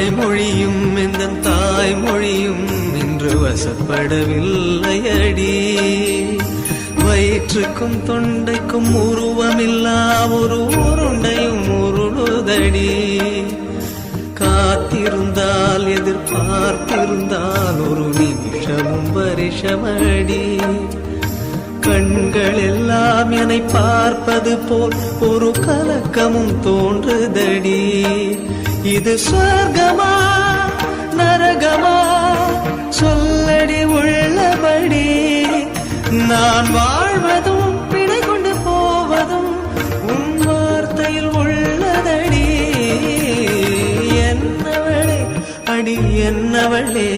வாய்மொழியும் இந்த தாய்மொழியும் இன்று வசப்படவில்லையடி. வயிற்றுக்கும் தொண்டைக்கும் உருவமில்லா ஒரு உருண்டையும் உருளுதடி. காத்திருந்தால் எதிர்பார்த்திருந்தால் ஒரு நிமிஷமும் வருஷமடி. கண்கள் எல்லாம் என்னை பார்ப்பது போல் ஒரு கலக்கமும் தோன்றுதடி. இது சொர்க்கமா நரகமா சொல்லடி உள்ளபடி. நான் வாழ்வதும் பிழை கொண்டு போவதும் உன் வார்த்தையில் உள்ளதடி. என்னவளே அடி என்னவளே.